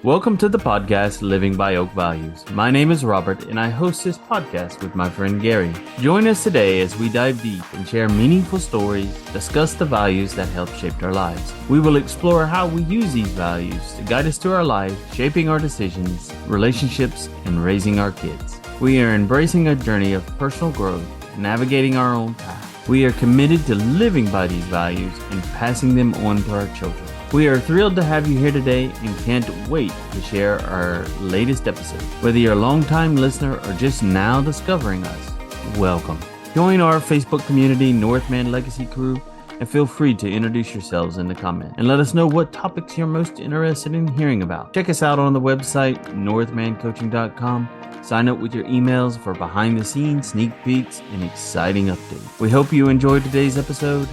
Welcome to the podcast Living by Oak Values. My name is Robert and I host this podcast with my friend Gary. Join us today as we dive deep and share meaningful stories, discuss the values that help shape our lives. We will explore how we use these values to guide us through our life, shaping our decisions, relationships, and raising our kids. We are embracing a journey of personal growth, navigating our own path. We are committed to living by these values and passing them on to our children. We are thrilled to have you here today and can't wait to share our latest episode. Whether you're a longtime listener or just now discovering us, welcome. Join our Facebook community, Northman Legacy Crew, and feel free to introduce yourselves in the comment and let us know what topics you're most interested in hearing about. Check us out on the website, northmancoaching.com. Sign up with your emails for behind-the-scenes sneak peeks and exciting updates. We hope you enjoyed today's episode.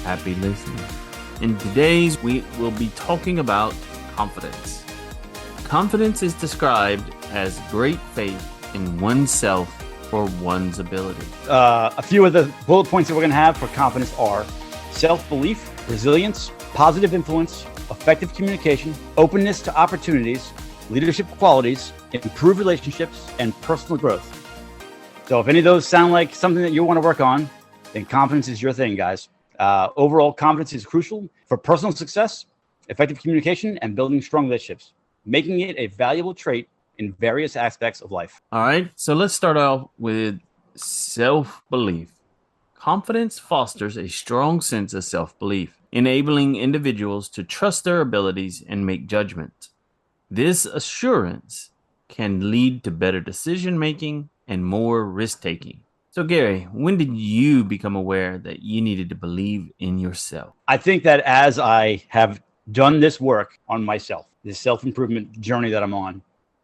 Happy listening. In today's, we will be talking about confidence. Confidence is described as great faith in oneself or one's ability. A few of the bullet points that we're going to have for confidence are self-belief, resilience, positive influence, effective communication, openness to opportunities, leadership qualities, improved relationships, and personal growth. So if any of those sound like something that you want to work on, then confidence is your thing, guys. Overall, confidence is crucial for personal success, effective communication, and building strong relationships, making it a valuable trait in various aspects of life. All right, so let's start off with self-belief. Confidence fosters a strong sense of self-belief, enabling individuals to trust their abilities and make judgments. This assurance can lead to better decision-making and more risk-taking. So Gary, when did you become aware that you needed to believe in yourself? I think that as I have done this work on myself, this self-improvement journey that I'm on,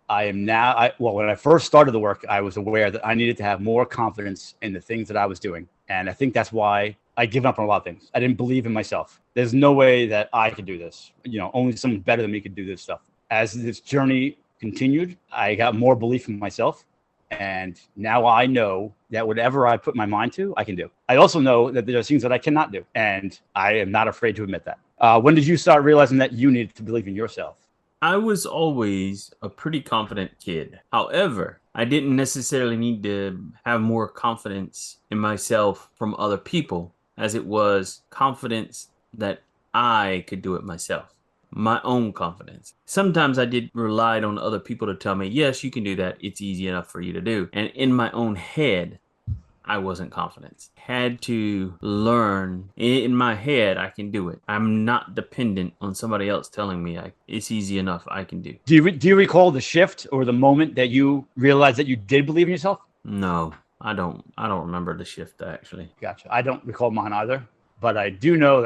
I am now, when I first started the work, I was aware that I needed to have more confidence in the things that I was doing. And I think that's why I give up on a lot of things. I didn't believe in myself. There's no way that I could do this. Only someone better than me could do this stuff. As this journey continued, I got more belief in myself. And now I know that whatever I put my mind to, I can do. I also know that there are things that I cannot do. And I am not afraid to admit that. When did you start realizing that you needed to believe in yourself? I was always a pretty confident kid. However, I didn't necessarily need to have more confidence in myself from other people, as it was confidence that I could do it myself. My own confidence. Sometimes I did rely on other people to tell me, yes, you can do that. It's easy enough for you to do. And in my own head, I wasn't confident. Had to learn in my head, I can do it. I'm not dependent on somebody else telling me it's easy enough. I can do. Do you recall the shift or the moment that you realized that you did believe in yourself? No, I don't remember the shift actually. Gotcha. I don't recall mine either, but I do know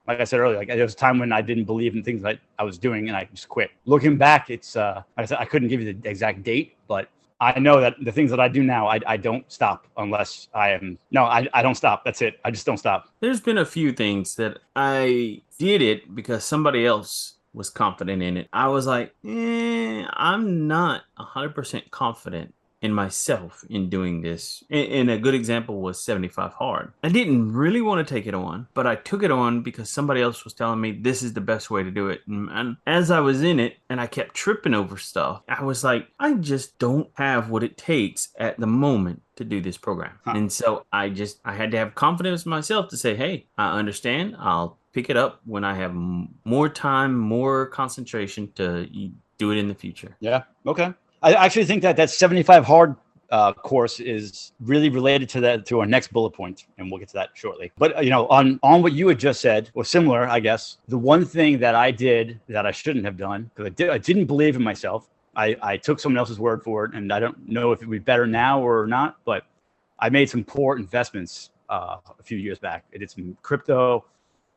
like I said earlier, there was a time when I didn't believe in things that I was doing and I just quit. Looking back, it's, like I said, I couldn't give you the exact date, but I know that the things that I do now, I don't stop unless I don't stop. That's it. I just don't stop. There's been a few things that I did it because somebody else was confident in it. I was like, I'm not 100% confident in myself in doing this. And a good example was 75 Hard. I didn't really want to take it on, but I took it on because somebody else was telling me this is the best way to do it. And as I was in it and I kept tripping over stuff, I was like, I just don't have what it takes at the moment to do this program. And so I had to have confidence in myself to say, hey, I understand. I'll pick it up when I have more time, more concentration to do it in the future. Yeah. Okay. I actually think that 75 Hard course is really related to our next bullet point, and we'll get to that shortly. But on what you had just said, or similar, I guess, the one thing that I did that I shouldn't have done, because I didn't believe in myself. I took someone else's word for it, and I don't know if it would be better now or not, but I made some poor investments a few years back. I did some crypto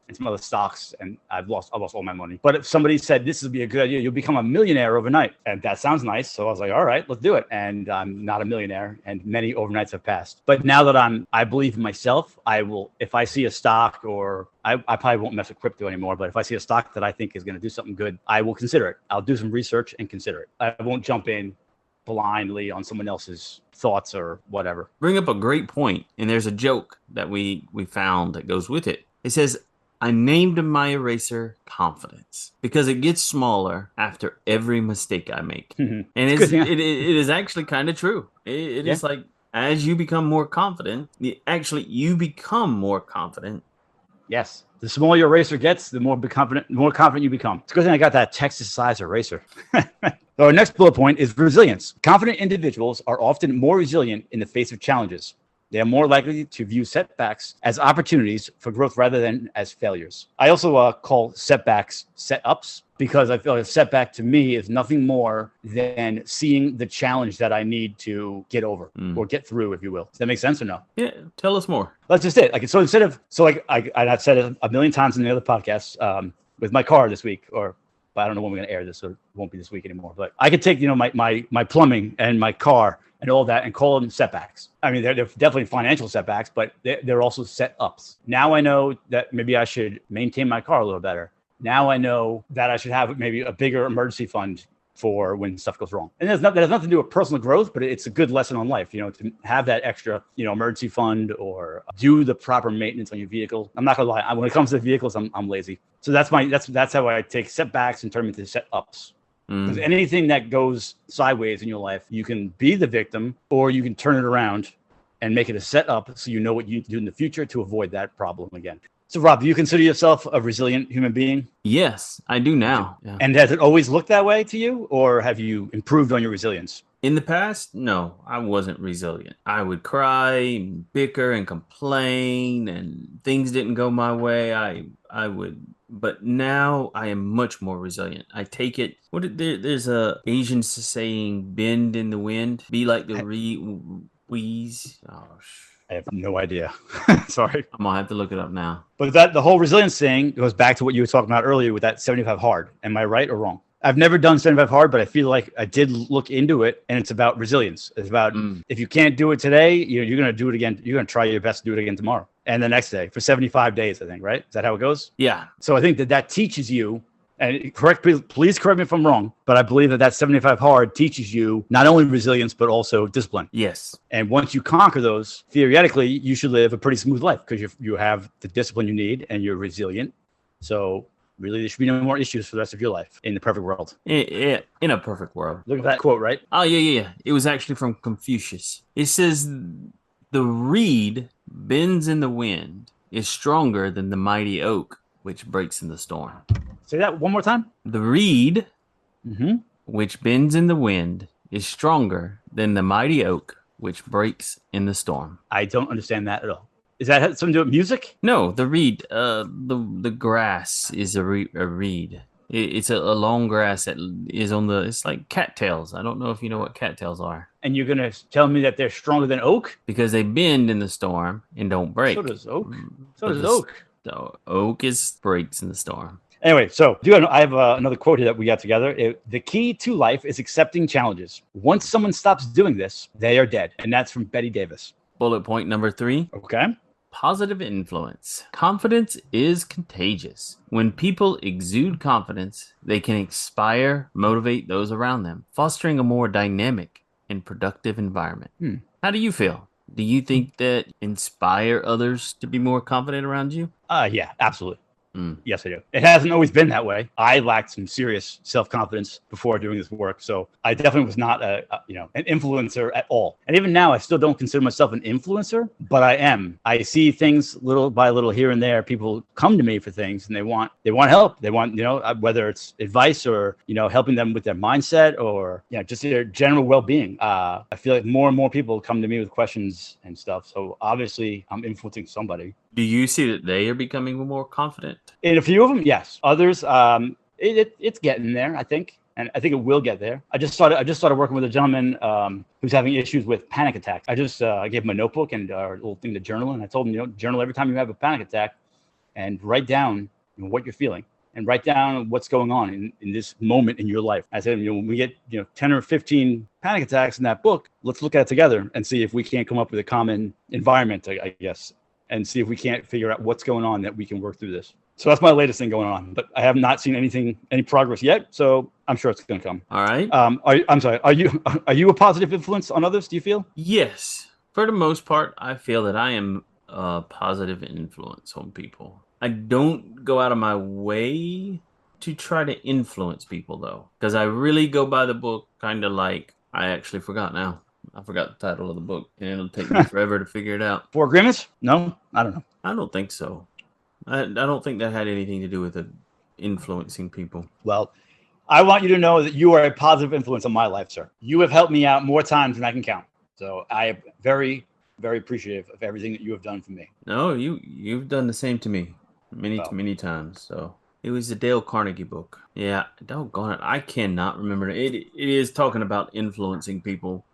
and some other stocks, and I lost all my money. But if somebody said, this would be a good idea, you'll become a millionaire overnight. And that sounds nice. So I was like, all right, let's do it. And I'm not a millionaire, and many overnights have passed. But now that I believe in myself, I will, if I see a stock, or I probably won't mess with crypto anymore, but if I see a stock that I think is going to do something good, I will consider it. I'll do some research and consider it. I won't jump in blindly on someone else's thoughts or whatever. Bring up a great point, and there's a joke that we found that goes with it. It says, I named my eraser confidence because it gets smaller after every mistake I make. And It's a good thing. it is actually kind of true. It Yeah. is like as you become more confident, you become more confident. Yes. The smaller your eraser gets, the more confident you become. It's a good thing I got that Texas size eraser. So our next bullet point is resilience. Confident individuals are often more resilient in the face of challenges. They are more likely to view setbacks as opportunities for growth rather than as failures. I also call setbacks setups because I feel like a setback to me is nothing more than seeing the challenge that I need to get over or get through, if you will. Does that make sense or no? Yeah, tell us more. That's just it. Like, so instead of, I've said it a million times in the other podcasts with my car this week, but I don't know when we're going to air this, so it won't be this week anymore. But I could take, my plumbing and my car and all that and call them setbacks. I mean, they're definitely financial setbacks, but they're also set ups. Now I know that maybe I should maintain my car a little better. Now I know that I should have maybe a bigger emergency fund for when stuff goes wrong. And that has nothing to do with personal growth, but it's a good lesson on life, to have that extra, emergency fund or do the proper maintenance on your vehicle. I'm not gonna lie. When it comes to vehicles, I'm lazy. So that's how I take setbacks and turn them into set ups. Because anything that goes sideways in your life, you can be the victim or you can turn it around and make it a setup so you know what you need to do in the future to avoid that problem again. So, Rob, do you consider yourself a resilient human being? Yes, I do now. Yeah. And has it always looked that way to you, or have you improved on your resilience? In the past, no, I wasn't resilient. I would cry, and bicker, and complain, and things didn't go my way. I would, but now I am much more resilient. I take it. There's a Asian saying, "Bend in the wind, be like the wheeze." I have no idea. Sorry. I'm gonna have to look it up now. But the whole resilience thing goes back to what you were talking about earlier with that 75 hard. Am I right or wrong? I've never done 75 hard, but I feel like I did look into it, and it's about resilience. It's about if you can't do it today, you're going to do it again. You're going to try your best to do it again tomorrow and the next day for 75 days, I think, right? Is that how it goes? Yeah. So I think that teaches you, and please correct me if I'm wrong, but I believe that 75 hard teaches you not only resilience, but also discipline. Yes. And once you conquer those, theoretically, you should live a pretty smooth life because you have the discipline you need and you're resilient. So really, there should be no more issues for the rest of your life in the perfect world. In a perfect world. Look at that quote, right? Oh, yeah. It was actually from Confucius. It says, "The reed bends in the wind is stronger than the mighty oak, which breaks in the storm." Say that one more time. The reed, which bends in the wind, is stronger than the mighty oak, which breaks in the storm. I don't understand that at all. Is that something to do with music? No, the reed, the grass is a reed. It's a long grass that is it's like cattails. I don't know if you know what cattails are. And you're going to tell me that they're stronger than oak? Because they bend in the storm and don't break. So does oak. Oak. So oak breaks in the storm. Anyway, so I have another quote here that we got together. The key to life is accepting challenges. Once someone stops doing this, they are dead. And that's from Betty Davis. Bullet point number 3. Okay. Positive influence. Confidence is contagious. When people exude confidence, they can inspire, motivate those around them, fostering a more dynamic and productive environment. How do you feel? Do you think that inspire others to be more confident around you? Yeah, absolutely. Yes, I do. It hasn't always been that way. I lacked some serious self-confidence before doing this work. So I definitely was not an influencer at all. And even now, I still don't consider myself an influencer, but I am. I see things little by little here and there. People come to me for things and they want help. They want, whether it's advice or, helping them with their mindset or, just their general well-being. I feel like more and more people come to me with questions and stuff. So obviously I'm influencing somebody. Do you see that they are becoming more confident? In a few of them, yes. Others, it's getting there, I think, and I think it will get there. I just started working with a gentleman who's having issues with panic attacks. I just gave him a notebook and a little thing to journal, and I told him, journal every time you have a panic attack, and write down what you're feeling, and write down what's going on in this moment in your life. I said, when we get 10 or 15 panic attacks in that book, let's look at it together and see if we can't come up with a common environment, I guess. And see if we can't figure out what's going on that we can work through this. So that's my latest thing going on. But I have not seen any progress yet. So I'm sure it's going to come. All right. I'm sorry. Are you a positive influence on others? Do you feel? Yes. For the most part, I feel that I am a positive influence on people. I don't go out of my way to try to influence people though, because I really go by the book kind of like I actually forgot now. I forgot the title of the book, and it'll take me forever to figure it out. Four Agreements? No, I don't know. I don't think so. I don't think that had anything to do with it influencing people. Well, I want you to know that you are a positive influence on my life, sir. You have helped me out more times than I can count. So I am very, very appreciative of everything that you have done for me. No, you've done the same to me many times. So it was the Dale Carnegie book. Yeah, doggone it, I cannot remember it. It is talking about influencing people,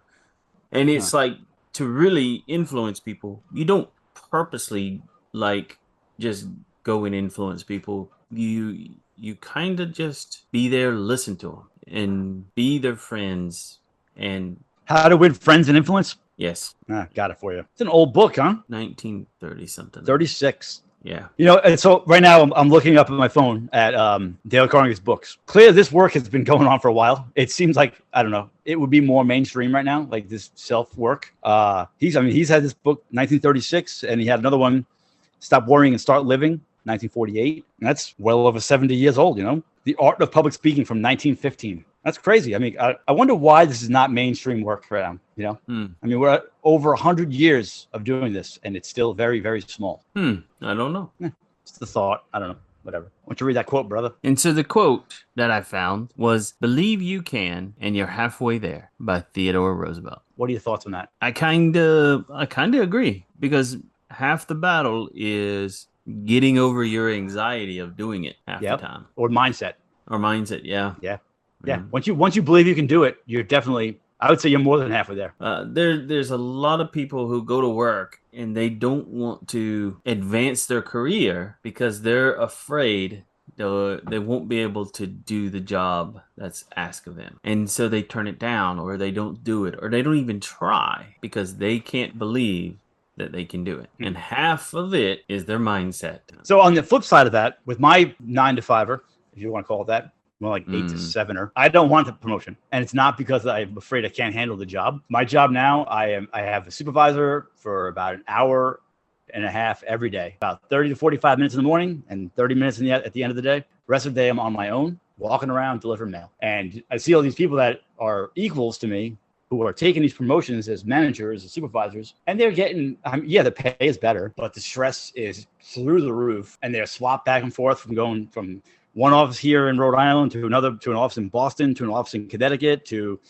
and it's like to really influence people, you don't purposely like just go and influence people. You kind of just be there, listen to them, and be their friends. And How to Win Friends and Influence? yes, Got it for you. It's an old book, huh? 1930 something. 36. Yeah. You know, and so right now I'm looking up at my phone at Dale Carnegie's books. Clearly, this work has been going on for a while. It seems like, I don't know, it would be more mainstream right now, like this self work. He's had this book 1936, and he had another one, Stop Worrying and Start Living, 1948. And that's well over 70 years old, you know? The Art of Public Speaking from 1915. That's crazy. I mean, I wonder why this is not mainstream work for them, you know? I mean, we're at over 100 years of doing this, and it's still very, very small. I don't know. It's the thought. I don't know. Whatever. Why don't you read that quote, brother? And so the quote that I found was, "Believe you can, and you're halfway there," by Theodore Roosevelt. What are your thoughts on that? I kind of agree, because half the battle is getting over your anxiety of doing it half the time. Or mindset. Or mindset, yeah. Yeah. Once you believe you can do it, you're definitely, I would say you're more than halfway there. There's a lot of people who go to work and they don't want to advance their career because they're afraid they won't be able to do the job that's asked of them. And so they turn it down, or they don't do it, or they don't even try because they can't believe that they can do it. And half of it is their mindset. So on the flip side of that, with my 9 to 5er, if you want to call it that, more like 8 to 7er, I don't want the promotion. And it's not because I'm afraid I can't handle the job. My job now, I have a supervisor for about an hour and a half every day, about 30 to 45 minutes in the morning and 30 minutes at the end of the day. The rest of the day, I'm on my own, walking around, delivering mail. And I see all these people that are equals to me who are taking these promotions as managers, as supervisors, and they're getting, the pay is better, but the stress is through the roof. And they're swapped back and forth from going from one office here in Rhode Island to another, to an office in Boston, to an office in Connecticut, to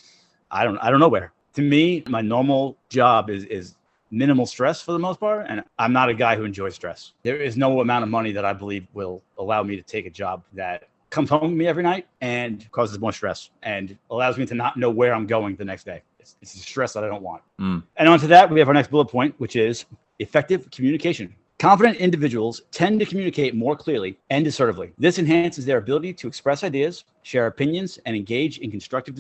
I don't know where. To me, my normal job is minimal stress for the most part, and I'm not a guy who enjoys stress. There is no amount of money that I believe will allow me to take a job that comes home with me every night and causes more stress and allows me to not know where I'm going the next day. It's a stress that I don't want. And onto that, we have our next bullet point, which is effective communication. Confident individuals tend to communicate more clearly and assertively. This enhances their ability to express ideas, share opinions, and engage in constructive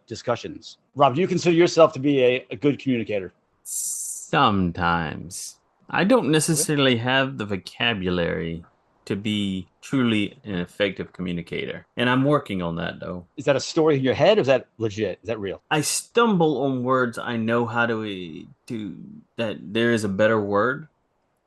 discussions. Rob, do you consider yourself to be a good communicator? Sometimes. I don't necessarily have the vocabulary to be truly an effective communicator. And I'm working on that, though. Is that a story in your head, or is that legit? Is that real? I stumble on words I know how to that there is a better word,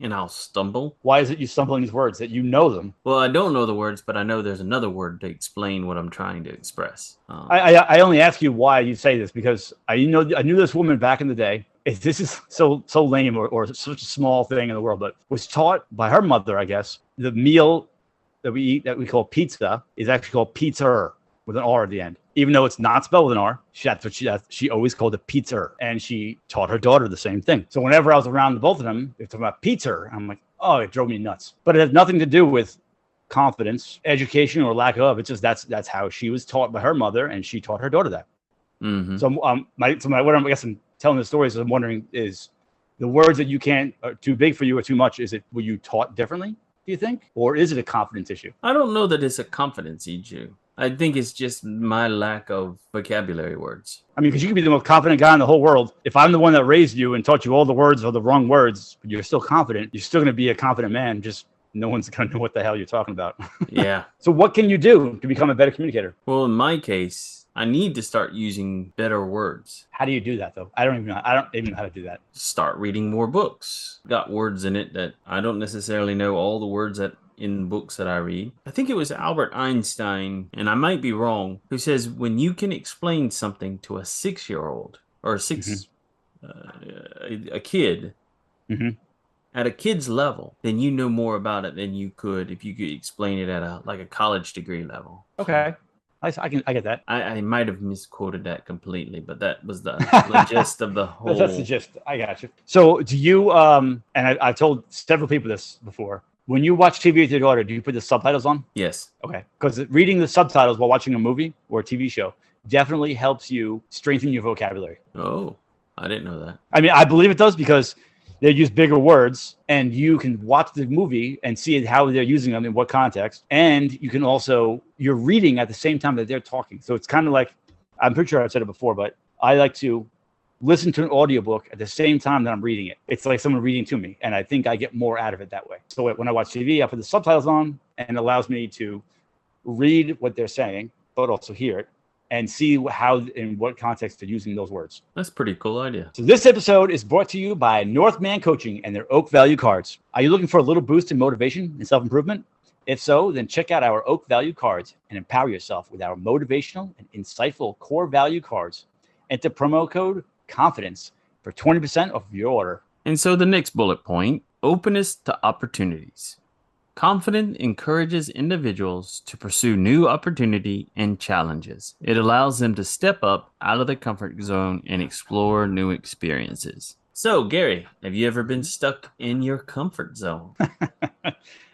and I'll stumble. Why is it you stumble on these words that you know them? Well, I don't know the words, but I know there's another word to explain what I'm trying to express. I only ask you why you say this because I knew this woman back in the day. This is so lame or such a small thing in the world, but was taught by her mother, I guess. The meal that we eat that we call pizza is actually called pizza with an R at the end. Even though it's not spelled with an R, that's what she always called it pizza. And she taught her daughter the same thing. So whenever I was around both of them, they're talking about pizza. I'm like, oh, it drove me nuts. But it has nothing to do with confidence, education, or lack of. It's just that's how she was taught by her mother, and she taught her daughter that. So what I'm telling the story is I'm wondering, is the words that you can't are too big for you or too much? Were you taught differently, do you think? Or is it a confidence issue? I don't know that it's a confidence issue. I think it's just my lack of vocabulary words. I mean, because you could be the most confident guy in the whole world. If I'm the one that raised you and taught you all the words are the wrong words, but you're still confident, you're still going to be a confident man. Just no one's going to know what the hell you're talking about. Yeah. So what can you do to become a better communicator? Well, in my case, I need to start using better words. How do you do that, though? I don't even know how to do that. Start reading more books. Got words in it that I don't necessarily know all the words that in books that I read. I think it was Albert Einstein, and I might be wrong, who says when you can explain something to a 6-year-old or Mm-hmm. a kid Mm-hmm. at a kid's level, then you know more about it than you could if you could explain it at a college degree level. Okay. I get that. I might have misquoted that completely, but that was the gist of the That's the whole. gist. I got you. So do you, and I've told several people this before, when you watch TV with your daughter, do you put the subtitles on? Yes. Okay. Because reading the subtitles while watching a movie or a TV show definitely helps you strengthen your vocabulary. Oh, I didn't know that. I mean, I believe it does because they use bigger words and you can watch the movie and see how they're using them in what context. And you can also, you're reading at the same time that they're talking. So it's kind of like, I'm pretty sure I've said it before, but I like to listen to an audiobook at the same time that I'm reading it. It's like someone reading to me. And I think I get more out of it that way. So when I watch TV, I put the subtitles on and it allows me to read what they're saying, but also hear it and see how, in what context they're using those words. That's a pretty cool idea. So this episode is brought to you by Northman Coaching and their Oak Value cards. Are you looking for a little boost in motivation and self-improvement? If so, then check out our Oak Value cards and empower yourself with our motivational and insightful core value cards. Enter promo code CONFIDENCE for 20% off your order. And so the next bullet point, openness to opportunities. Confidence encourages individuals to pursue new opportunity and challenges. It allows them to step up out of the comfort zone and explore new experiences. So, Gary, have you ever been stuck in your comfort zone?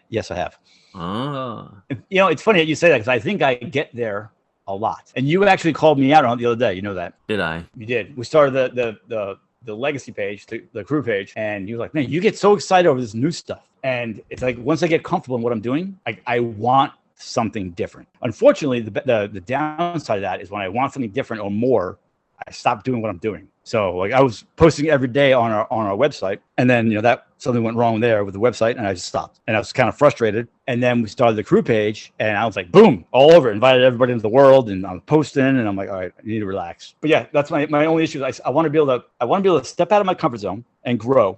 Yes, I have. Ah. You know, it's funny that you say that because I think I get there a lot. And you actually called me out on it the other day. You know that? Did I? You did. We started the legacy page, the crew page, and you were like, man, you get so excited over this new stuff. And it's like, once I get comfortable in what I'm doing, I want something different. Unfortunately, the downside of that is when I want something different or more, I stop doing what I'm doing. So like I was posting every day on our website, and then that something went wrong there with the website, and I just stopped. And I was kind of frustrated. And then we started the crew page, and I was like, boom, all over, invited everybody into the world, and I'm posting, and I'm like, all right, I need to relax. But yeah, that's my only issue. I want to be able to step out of my comfort zone and grow,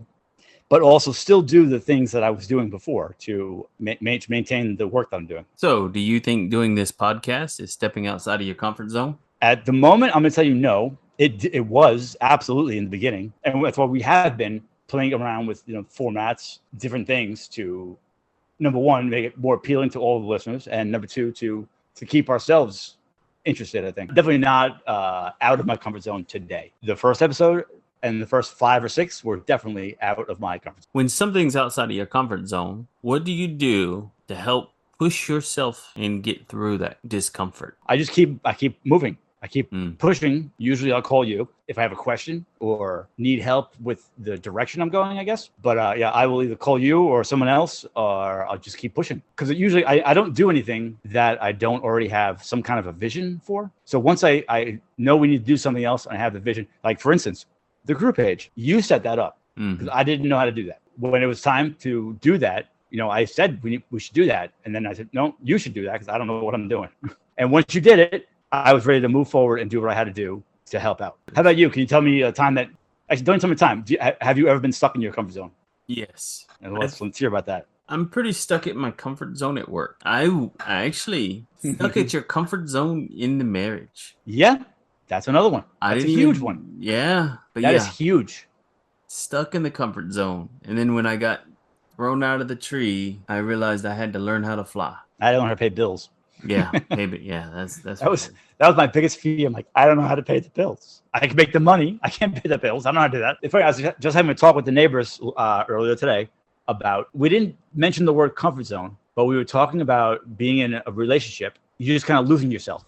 but also still do the things that I was doing before to maintain the work that I'm doing. So, do you think doing this podcast is stepping outside of your comfort zone? At the moment, I'm going to tell you no. It was absolutely in the beginning, and that's why we have been playing around with formats, different things to, number one, make it more appealing to all the listeners, and number two, to keep ourselves interested. I think definitely not out of my comfort zone today. The first episode and the first 5 or 6 were definitely out of my comfort zone. When something's outside of your comfort zone, what do you do to help push yourself and get through that discomfort? I keep moving. I keep pushing. Usually I'll call you if I have a question or need help with the direction I'm going, I guess. But yeah, I will either call you or someone else, or I'll just keep pushing. Because usually I don't do anything that I don't already have some kind of a vision for. So once I know we need to do something else and I have the vision, like for instance, the group page, you set that up because I didn't know how to do that. When it was time to do that, I said we should do that. And then I said, no, you should do that because I don't know what I'm doing. And once you did it, I was ready to move forward and do what I had to do to help out. How about you? Can you tell me a time that, actually don't tell me time. Have you ever been stuck in your comfort zone? Yes. And let's hear about that. I'm pretty stuck in my comfort zone at work. I actually stuck at your comfort zone in the marriage. Yeah, that's another one. That's a huge one. Yeah. But that is huge. Stuck in the comfort zone. And then when I got thrown out of the tree, I realized I had to learn how to fly. I don't know how to pay bills. Yeah, maybe. Yeah, that's that was my biggest fear. I'm like, I don't know how to pay the bills. I can make the money. I can't pay the bills. I don't know how to do that. In fact, I was just having a talk with the neighbors earlier today about, we didn't mention the word comfort zone, but we were talking about being in a relationship. You're just kind of losing yourself.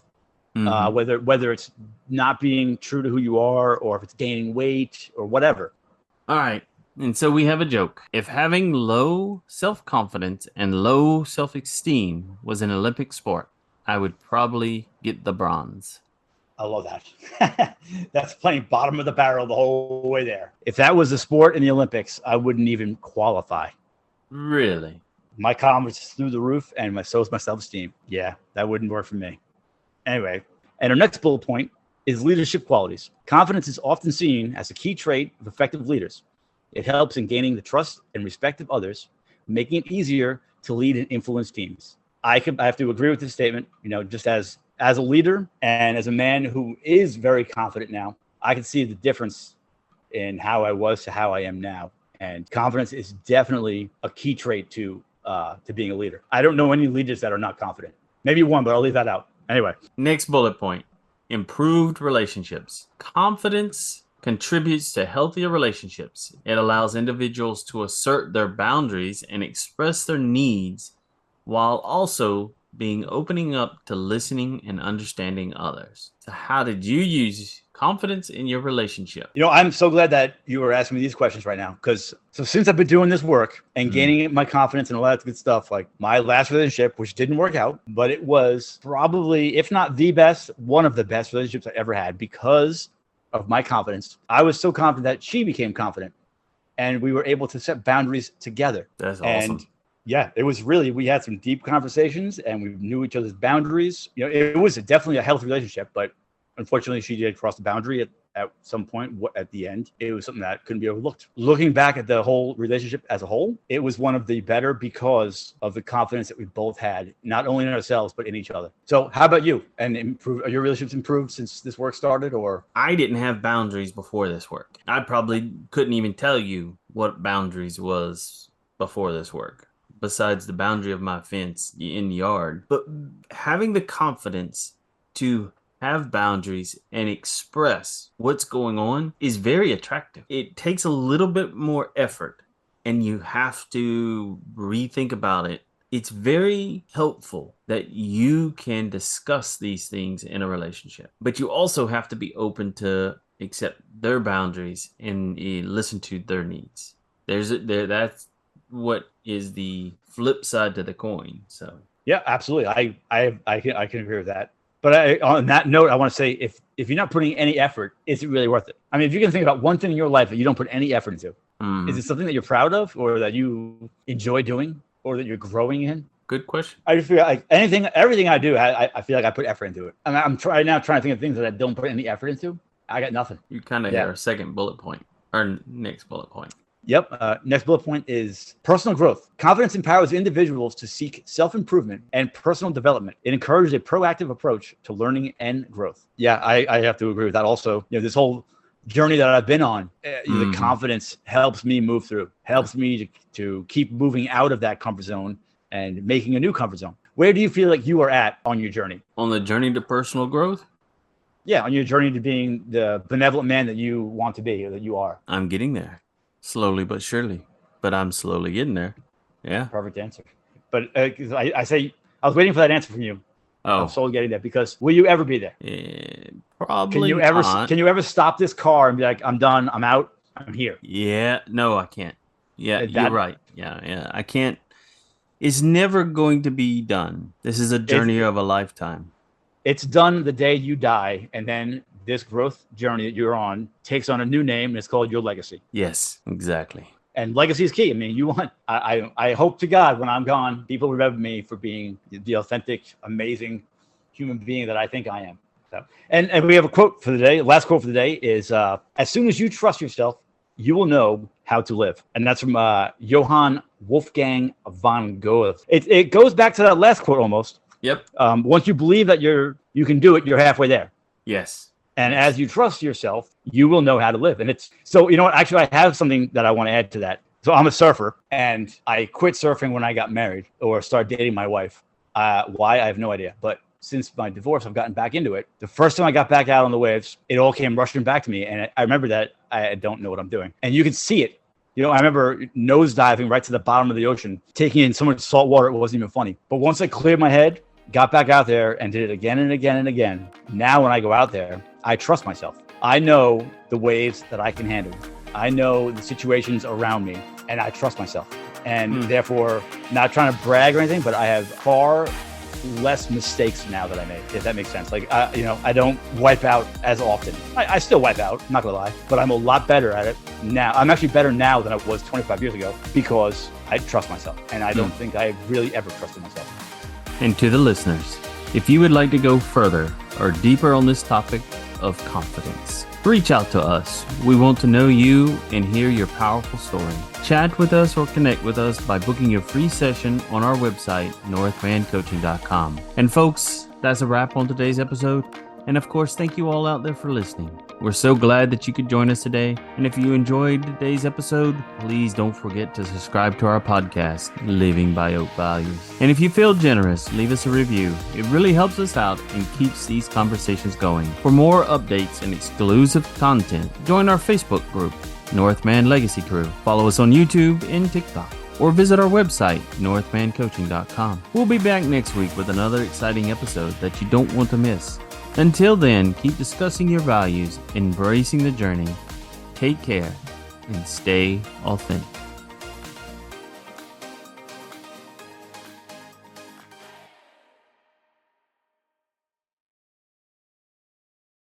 Whether it's not being true to who you are, or if it's gaining weight or whatever. All right. And so we have a joke. If having low self-confidence and low self-esteem was an Olympic sport, I would probably get the bronze. I love that. That's playing bottom of the barrel the whole way there. If that was a sport in the Olympics, I wouldn't even qualify. Really? My confidence is through the roof, and so is my self-esteem. Yeah, that wouldn't work for me. Anyway, and our next bullet point is leadership qualities. Confidence is often seen as a key trait of effective leaders. It helps in gaining the trust and respect of others, making it easier to lead and influence teams. I have to agree with this statement, just as a leader and as a man who is very confident now, I can see the difference in how I was to how I am now. And confidence is definitely a key trait to being a leader. I don't know any leaders that are not confident. Maybe one, but I'll leave that out. Anyway. Next bullet point, improved relationships. Confidence contributes to healthier relationships. It allows individuals to assert their boundaries and express their needs while also opening up to listening and understanding others. So how did you use confidence in your relationship? I'm so glad that you were asking me these questions right now, because since I've been doing this work and gaining my confidence and all that good stuff, like my last relationship, which didn't work out, but it was probably, if not the best, one of the best relationships I ever had because of my confidence. I was so confident that she became confident, and we were able to set boundaries together. That's awesome. And yeah, it was really, we had some deep conversations and we knew each other's boundaries. It was definitely a healthy relationship, but unfortunately she did cross the boundary at some point. At the end, it was something that couldn't be overlooked. Looking back at the whole relationship as a whole, it was one of the better because of the confidence that we both had, not only in ourselves, but in each other. So how about you? And are your relationships improved since this work started, or? I didn't have boundaries before this work. I probably couldn't even tell you what boundaries was before this work, besides the boundary of my fence in the yard. But having the confidence to have boundaries and express what's going on is very attractive. It takes a little bit more effort and you have to rethink about it. It's very helpful that you can discuss these things in a relationship, but you also have to be open to accept their boundaries and listen to their needs. That's what is the flip side to the coin. So yeah, absolutely. I can agree with that. But on that note, I want to say, if you're not putting any effort, is it really worth it? I mean, if you can think about one thing in your life that you don't put any effort into, is it something that you're proud of, or that you enjoy doing, or that you're growing in? Good question. I just feel like everything I do, I feel like I put effort into it. I mean, I'm trying to think of things that I don't put any effort into. I got nothing. You kind of hit our second bullet point, or next bullet point. Yep. Next bullet point is personal growth. Confidence empowers individuals to seek self-improvement and personal development. It encourages a proactive approach to learning and growth. Yeah, I have to agree with that also. This whole journey that I've been on, the confidence helps me move through, helps me to keep moving out of that comfort zone and making a new comfort zone. Where do you feel like you are at on your journey? On the journey to personal growth? Yeah, on your journey to being the benevolent man that you want to be, or that you are. I'm getting there. Slowly but surely, but I'm slowly getting there. Yeah. Perfect answer. But I was waiting for that answer from you. Oh, I'm slowly getting there, because will you ever be there? Probably. Can you ever stop this car and be like, I'm done, I'm out, I'm here? Yeah. No, I can't. Yeah, you're right. Yeah. I can't. It's never going to be done. This is a journey of a lifetime. It's done the day you die, and then this growth journey that you're on takes on a new name, and it's called your legacy. Yes, exactly. And legacy is key. I mean, I hope to God when I'm gone, people remember me for being the authentic, amazing human being that I think I am. So, and we have a quote for the day. Last quote for the day is, as soon as you trust yourself, you will know how to live. And that's from Johann Wolfgang von Goethe. It goes back to that last quote almost. Yep. Once you believe that you can do it, you're halfway there. Yes. And as you trust yourself, you will know how to live. And it's so, actually, I have something that I want to add to that. So I'm a surfer, and I quit surfing when I got married or started dating my wife. Why? I have no idea. But since my divorce, I've gotten back into it. The first time I got back out on the waves, it all came rushing back to me. And I remember that I don't know what I'm doing. And you can see it. I remember nosediving right to the bottom of the ocean, taking in so much salt water, it wasn't even funny. But once I cleared my head, got back out there and did it again and again and again. Now when I go out there, I trust myself. I know the waves that I can handle. I know the situations around me, and I trust myself. And therefore, not trying to brag or anything, but I have far less mistakes now that I make, if that makes sense. Like, I don't wipe out as often. I still wipe out, I'm not gonna lie, but I'm a lot better at it now. I'm actually better now than I was 25 years ago because I trust myself. And I don't think I really ever trusted myself. And to the listeners, if you would like to go further or deeper on this topic, of confidence. Reach out to us. We want to know you and hear your powerful story. Chat with us or connect with us by booking your free session on our website, northmancoaching.com. And folks, that's a wrap on today's episode. And of course, thank you all out there for listening. We're so glad that you could join us today. And if you enjoyed today's episode, please don't forget to subscribe to our podcast, Living by Oak Values. And if you feel generous, leave us a review. It really helps us out and keeps these conversations going. For more updates and exclusive content, join our Facebook group, Northman Legacy Crew. Follow us on YouTube and TikTok, or visit our website, northmancoaching.com. We'll be back next week with another exciting episode that you don't want to miss. Until then, keep discussing your values, embracing the journey, take care, and stay authentic.